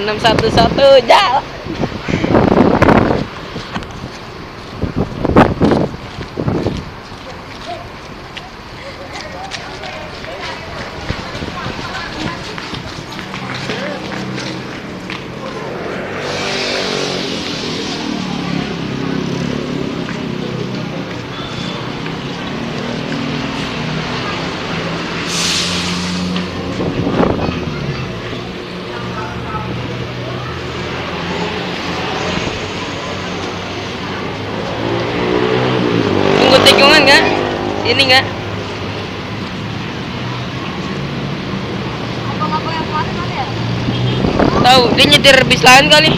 611 jalan. Tunggu tikungan nggak? Ini nggak? Abang-abang yang kemarin mana ya? Tahu dia nyetir bis lain kali.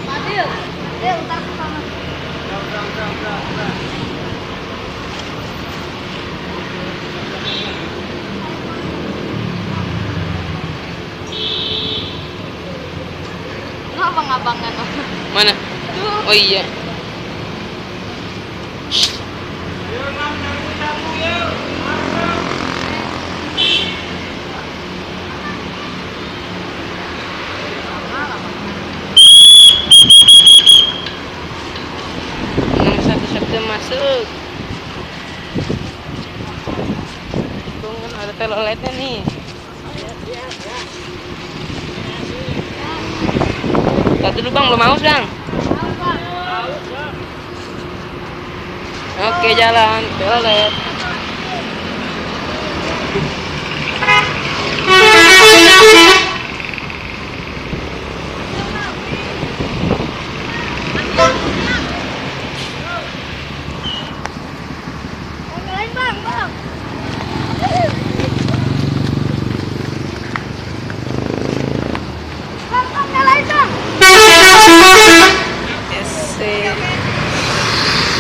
Adil, utar ke sana. Lu abang-abangan. Mana? Oh iya. Masuk. Tunggu ada teloletnya nih. Lihat dulu bang, belum haus bang. Oke jalan, telolet. Yang lain bang.